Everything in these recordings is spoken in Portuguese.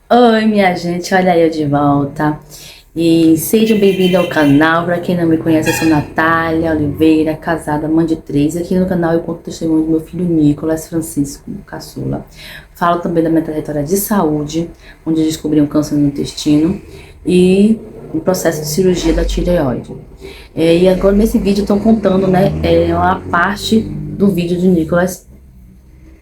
Oi, minha gente, olha eu de volta. E sejam bem-vindos ao canal. Para quem não me conhece, eu sou Natália Oliveira, casada, mãe de três. Aqui no canal eu conto o testemunho do meu filho Nicolas Francisco Caçula. Falo também da minha trajetória de saúde, onde eu descobri um câncer no intestino e um processo de cirurgia da tireoide. E agora nesse vídeo eu estou contando, né, uma parte do vídeo de Nicolas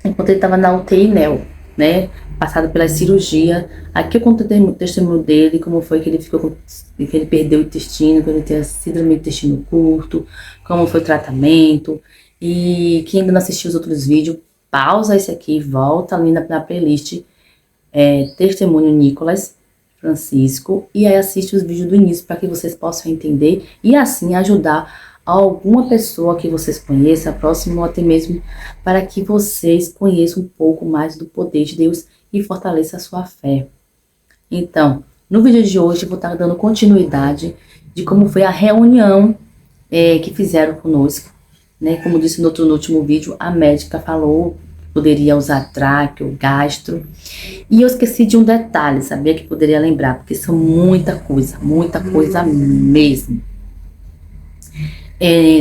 enquanto ele estava na UTI NEL, né? Passado pela cirurgia. Aqui eu conto o testemunho dele, como foi que ele que ele perdeu o intestino, que ele teve síndrome do intestino curto, como foi o tratamento. E quem ainda não assistiu os outros vídeos, pausa esse aqui, volta ali na playlist Testemunho Nicolas Francisco e aí assiste os vídeos do início para que vocês possam entender e assim ajudar alguma pessoa que vocês conheçam, próximo ou até mesmo para que vocês conheçam um pouco mais do poder de Deus e fortaleça a sua fé. Então, no vídeo de hoje eu vou estar dando continuidade de como foi a reunião que fizeram conosco, né? Como disse no último vídeo, a médica falou poderia usar tráqueo, gastro. E eu esqueci de um detalhe, sabia que poderia lembrar, porque são muita coisa mesmo.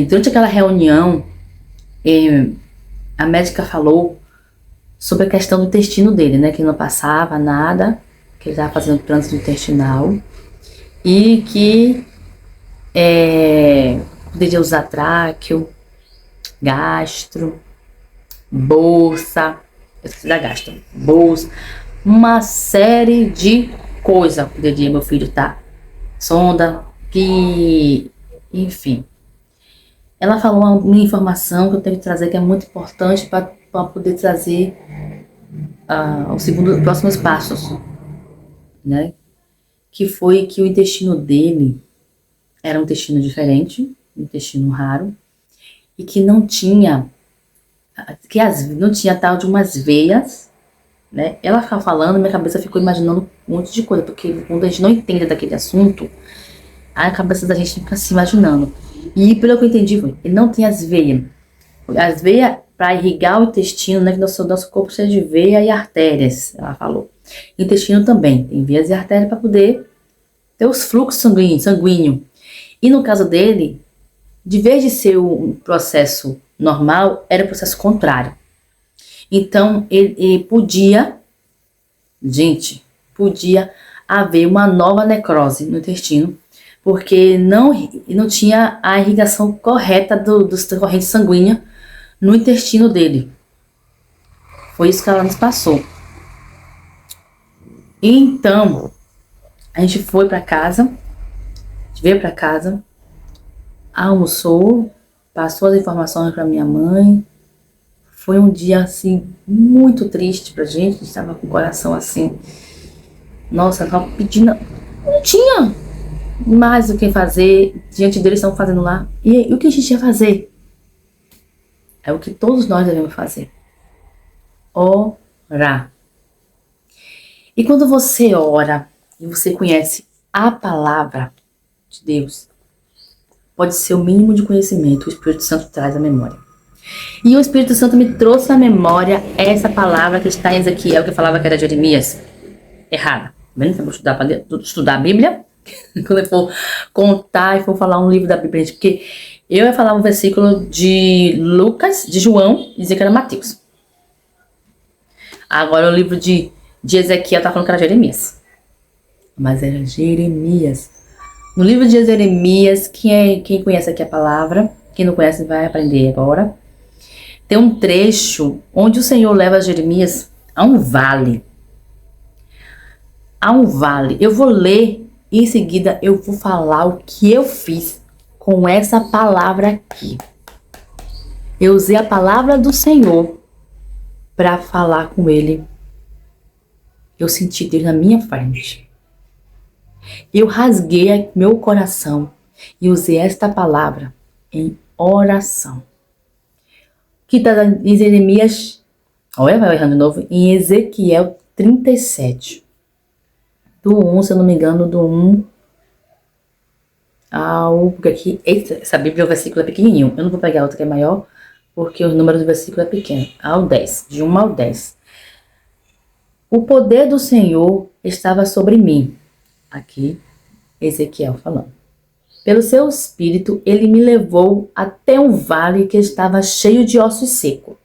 Durante aquela reunião, a médica falou sobre a questão do intestino dele, né? Que não passava nada, que ele estava fazendo trânsito intestinal e que poderia usar tráqueo, gastro, bolsa, eu esqueci da gastro, bolsa, uma série de coisas poderia meu filho estar, sonda, que, enfim. Ela falou uma informação que eu tenho que trazer que é muito importante para poder trazer os próximos passos, né? Que foi que o intestino dele era um intestino diferente, um intestino raro, e que não tinha tal de umas veias, né? Ela ficava falando, minha cabeça ficou imaginando um monte de coisa, porque quando a gente não entende daquele assunto, a cabeça da gente fica se imaginando. E pelo que eu entendi, ele não tem as veias. As veias para irrigar o intestino, né? Que nosso corpo cheio de veia e artérias, ela falou. O intestino também tem veias e artérias para poder ter os fluxos sanguíneos. E no caso dele, de vez de ser um processo normal, era o processo contrário. Então, ele podia haver uma nova necrose no intestino, porque não tinha a irrigação correta dos correntes sanguíneas no intestino dele. Foi isso que ela nos passou. Então, a gente foi para casa, a gente veio para casa, almoçou, passou as informações para minha mãe. Foi um dia, assim, muito triste pra gente. A gente estava com o coração assim. Nossa, tava pedindo. Não tinha mais o que fazer. Diante deles estão fazendo lá. E o que a gente ia fazer? É o que todos nós devemos fazer: orar. E quando você ora e você conhece a palavra de Deus, pode ser o mínimo de conhecimento, o Espírito Santo traz à memória. E o Espírito Santo me trouxe à memória essa palavra que está em Ezequiel, que falava que era Jeremias. Errada. Vendo? Eu vou estudar a Bíblia. Quando eu for contar e for falar um livro da Bíblia, gente, porque eu ia falar um versículo de Lucas, de João, e dizer que era Mateus. Agora o livro de Ezequiel tá falando que era Jeremias. Mas era Jeremias. No livro de Jeremias, quem conhece aqui a palavra, quem não conhece vai aprender agora. Tem um trecho onde o Senhor leva Jeremias a um vale. A um vale. Eu vou ler e em seguida eu vou falar o que eu fiz com essa palavra aqui. Eu usei a palavra do Senhor para falar com ele. Eu senti Deus na minha frente. Eu rasguei meu coração e usei esta palavra em oração. Que está em Jeremias, olha, vai errando de novo, em Ezequiel 37. Do 1, se eu não me engano, do 1 ao... Porque aqui, essa Bíblia, o versículo é pequenininho. Eu não vou pegar outra que é maior, porque o número do versículo é pequeno. Ao 10, de 1 ao 10. O poder do Senhor estava sobre mim. Aqui, Ezequiel falando. Pelo seu espírito, ele me levou até um vale que estava cheio de ossos secos.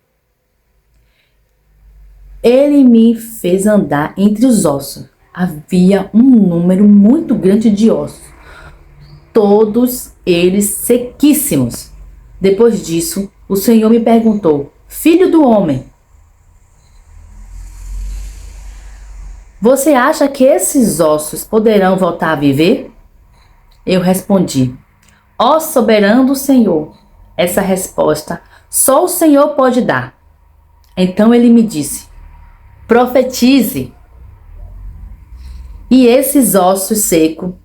Ele me fez andar entre os ossos. Havia um número muito grande de ossos, todos eles sequíssimos. Depois disso, o Senhor me perguntou: Filho do homem, você acha que esses ossos poderão voltar a viver? Eu respondi: Ó soberano Senhor, essa resposta só o Senhor pode dar. Então ele me disse: profetize. E esses ossos secos,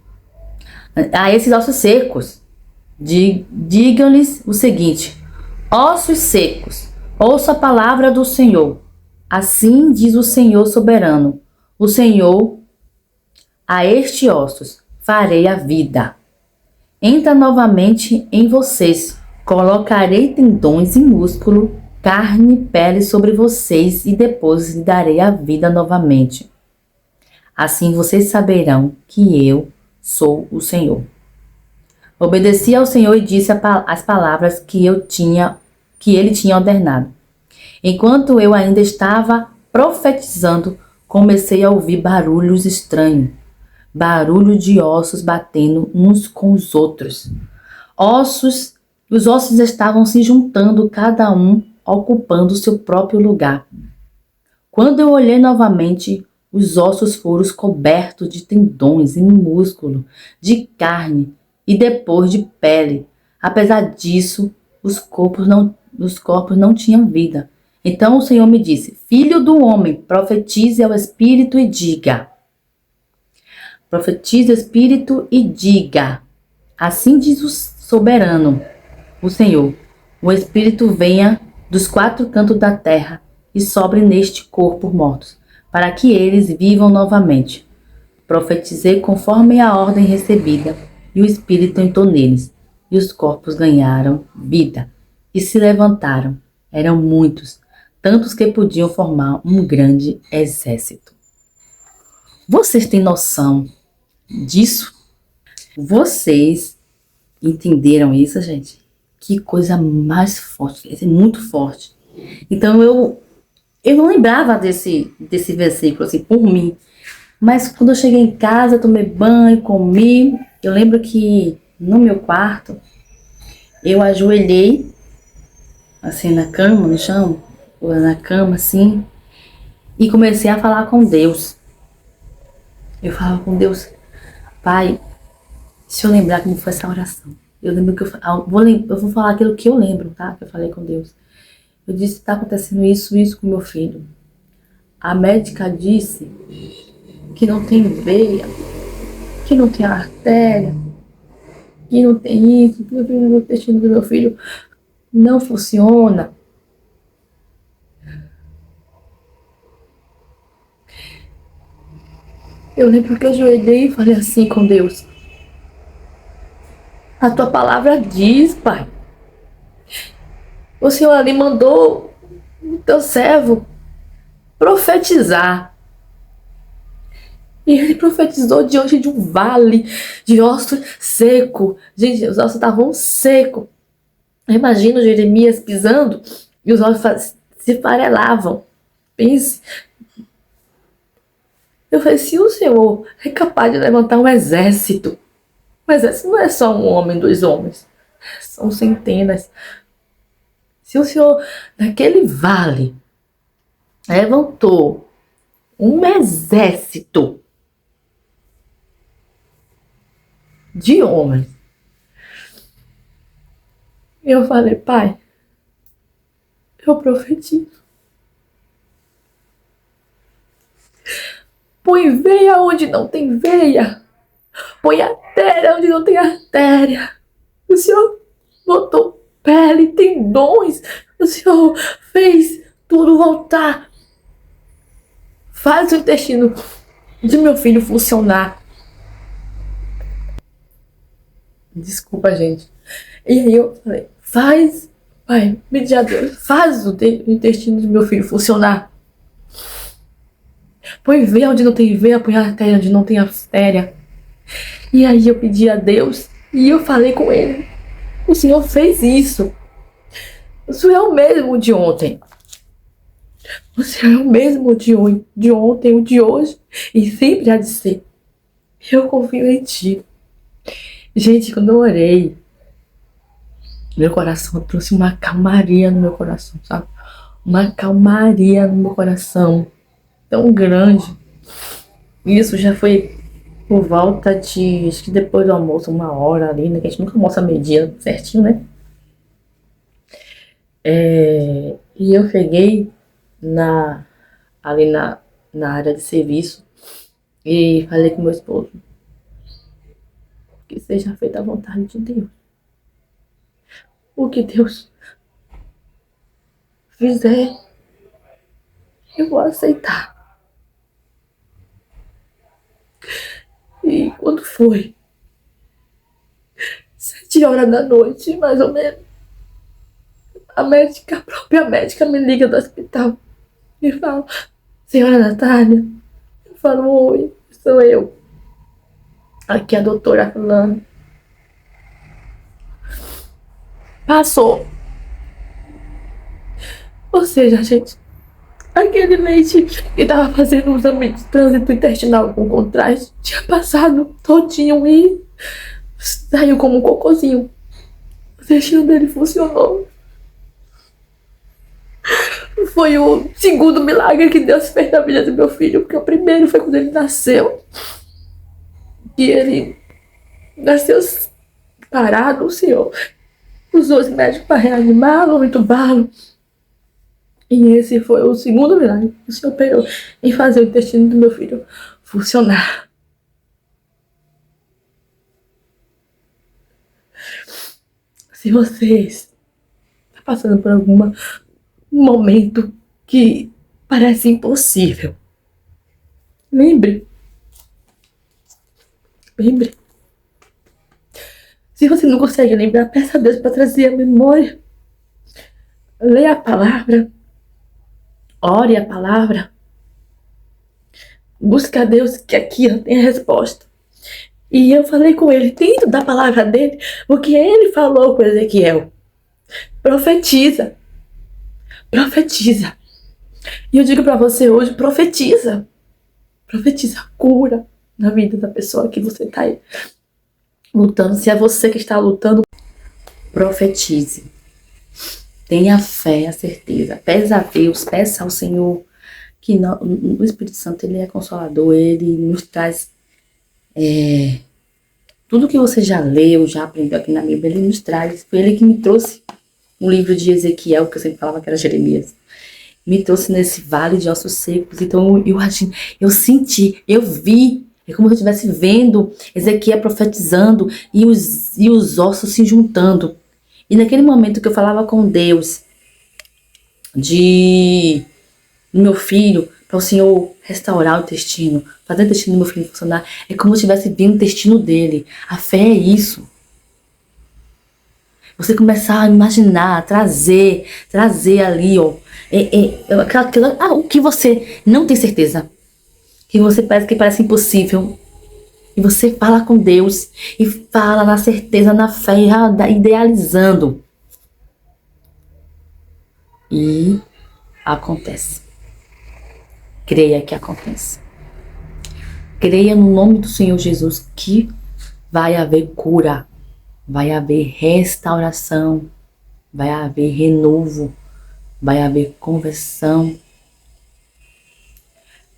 digam-lhes o seguinte: ossos secos, ouça a palavra do Senhor. Assim diz o Senhor soberano: o Senhor, a estes ossos farei a vida. Entra novamente em vocês, colocarei tendões e músculo, carne e pele sobre vocês e depois lhe darei a vida novamente. Assim vocês saberão que eu sou o Senhor. Obedeci ao Senhor e disse as palavras que ele tinha ordenado. Enquanto eu ainda estava profetizando, comecei a ouvir barulhos estranhos. Barulho de ossos batendo uns com os outros. Os ossos estavam se juntando, cada um ocupando seu próprio lugar. Quando eu olhei novamente, os ossos foram cobertos de tendões e músculo, de carne e depois de pele. Apesar disso, os corpos não tinham vida. Então o Senhor me disse: Filho do homem, profetize ao Espírito e diga. Profetize ao Espírito e diga. Assim diz o soberano, o Senhor: o Espírito venha dos quatro cantos da terra e sobre neste corpo mortos, para que eles vivam novamente. Profetizei conforme a ordem recebida, e o Espírito entrou neles, e os corpos ganharam vida, e se levantaram. Eram muitos, tantos que podiam formar um grande exército. Vocês têm noção disso? Vocês entenderam isso, gente? Que coisa mais forte, muito forte. Então eu não lembrava desse versículo assim por mim, mas quando eu cheguei em casa, tomei banho, comi, eu lembro que no meu quarto eu ajoelhei assim na cama, no chão, ou na cama assim, e comecei a falar com Deus. Eu falava com Deus: Pai, se eu lembrar como foi essa oração, eu lembro que eu vou falar aquilo que eu lembro, tá? Que eu falei com Deus. Eu disse: tá acontecendo isso com meu filho. A médica disse que não tem veia, que não tem artéria, que não tem isso, que o intestino do meu filho não funciona. Eu lembro que eu ajoelhei e falei assim com Deus: a tua palavra diz, Pai. O Senhor ali mandou o teu servo profetizar. E ele profetizou diante de um vale de ossos seco. Gente, os ossos estavam secos. Imagina o Jeremias pisando e os ossos se farelavam. Pense. Eu falei: se o Senhor é capaz de levantar um exército não é só um homem, dois homens, são centenas. Se o Senhor, naquele vale, levantou um exército de homens, eu falei: Pai, eu profetizo. Põe veia onde não tem veia. Põe artéria onde não tem artéria. O Senhor botou pele, tendões. O Senhor fez tudo voltar. Faz o intestino de meu filho funcionar. Desculpa, gente. E aí eu falei: faz, Pai, mediador, faz o intestino do meu filho funcionar. Põe veia onde não tem veia, põe artéria onde não tem artéria. E aí eu pedi a Deus e eu falei com ele. O Senhor fez isso. O Senhor é o mesmo de ontem. O Senhor é o mesmo de ontem, o de hoje. E sempre há de ser. Eu confio em Ti. Gente, quando eu orei, meu coração trouxe uma calmaria no meu coração, sabe? Uma calmaria no meu coração tão grande. Isso já foi por volta de, acho que depois do almoço, 1 hora ali, né? Que a gente nunca almoça meio-dia certinho, né? E eu cheguei ali na área de serviço e falei com meu esposo que seja feita a vontade de Deus. O que Deus fizer, eu vou aceitar. E quando foi 7 horas da noite, mais ou menos, a própria médica me liga do hospital e fala: senhora Natália? Eu falo: oi, sou eu. Aqui é a doutora falando. Passou. Ou seja, gente, aquele leite que tava fazendo um exame de trânsito intestinal com contraste tinha passado todinho e saiu como um cocôzinho. O intestino dele funcionou. Foi o segundo milagre que Deus fez na vida do meu filho, porque o primeiro foi quando ele nasceu. E ele nasceu parado, o Senhor usou os médicos para reanimá-lo, entubá-lo. E esse foi o segundo milagre que o Senhor operou em fazer o intestino do meu filho funcionar. Se vocês estão passando por algum momento que parece impossível, lembre. Se você não consegue lembrar, peça a Deus para trazer a memória. Leia a palavra. Ore a palavra. Busque a Deus, que aqui tem a resposta. E eu falei com ele dentro da palavra dele, porque ele falou com Ezequiel: profetiza. Profetiza. E eu digo para você hoje: profetiza. Profetiza cura na vida da pessoa que você está aí lutando. Se é você que está lutando, profetize. Tenha fé, a certeza. Peça a Deus, peça ao Senhor que o Espírito Santo, ele é consolador, ele nos traz tudo que você já leu, já aprendeu aqui na Bíblia, ele nos traz. Foi ele que me trouxe o livro de Ezequiel, que eu sempre falava que era Jeremias. Me trouxe nesse vale de ossos secos. Então eu senti, eu vi. É como se eu estivesse vendo Ezequiel profetizando e os ossos se juntando. E naquele momento que eu falava com Deus do meu filho, para o Senhor restaurar o intestino, fazer o intestino do meu filho funcionar, é como se eu estivesse vendo o intestino dele. A fé é isso. Você começar a imaginar, trazer ali, ó, o que você não tem certeza, que parece impossível. E você fala com Deus e fala na certeza, na fé, idealizando. E acontece. Creia que acontece. Creia no nome do Senhor Jesus que vai haver cura, vai haver restauração, vai haver renovo, vai haver conversão.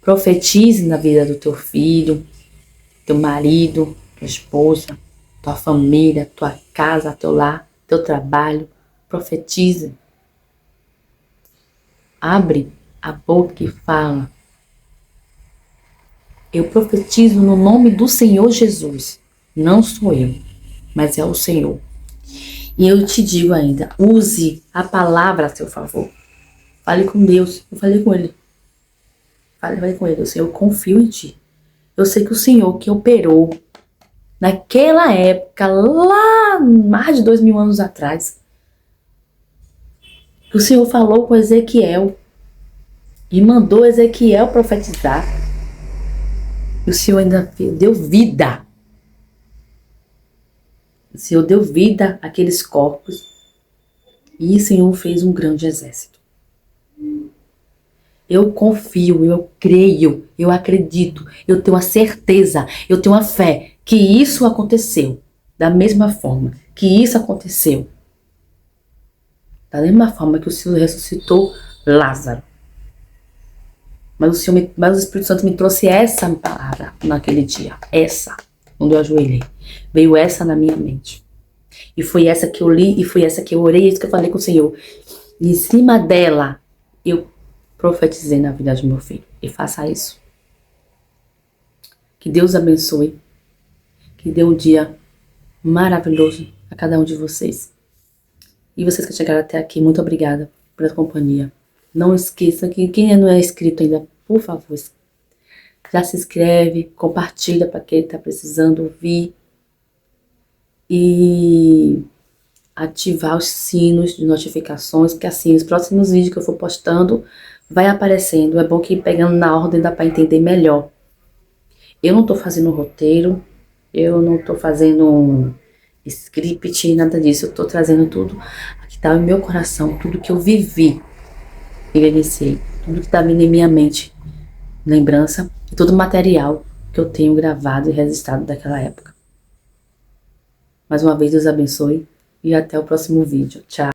Profetize na vida do teu filho, teu marido, tua esposa, tua família, tua casa, teu lar, teu trabalho. Profetize. Abre a boca e fala. Eu profetizo no nome do Senhor Jesus. Não sou eu, mas é o Senhor. E eu te digo ainda, use a palavra a seu favor. Fale com Deus. Eu falei com ele. Falei com ele, Senhor, eu confio em ti. Eu sei que o Senhor que operou naquela época, lá mais de 2000 anos atrás, que o Senhor falou com Ezequiel e mandou Ezequiel profetizar. E o Senhor ainda deu vida. O Senhor deu vida àqueles corpos. E o Senhor fez um grande exército. Eu confio, eu creio, eu acredito, eu tenho a certeza, eu tenho a fé que isso aconteceu. Da mesma forma que isso aconteceu. Da mesma forma que o Senhor ressuscitou Lázaro. Mas o Espírito Santo me trouxe essa palavra naquele dia. Essa, quando eu ajoelhei. Veio essa na minha mente. E foi essa que eu li, e foi essa que eu orei, isso que eu falei com o Senhor. E em cima dela, eu profetizei na vida de meu filho. E faça isso. Que Deus abençoe. Que dê um dia maravilhoso a cada um de vocês. E vocês que chegaram até aqui, muito obrigada pela companhia. Não esqueça que quem não é inscrito ainda, por favor, já se inscreve, compartilha para quem está precisando ouvir. E ativar os sinos de notificações, porque assim, os próximos vídeos que eu for postando, vai aparecendo. É bom que ir pegando na ordem dá para entender melhor. Eu não tô fazendo roteiro, eu não tô fazendo um script, nada disso. Eu tô trazendo tudo que tá no meu coração, tudo que eu vivi e vivenciei, tudo que tá vindo em minha mente, lembrança, e todo o material que eu tenho gravado e registrado daquela época. Mais uma vez, Deus abençoe e até o próximo vídeo. Tchau!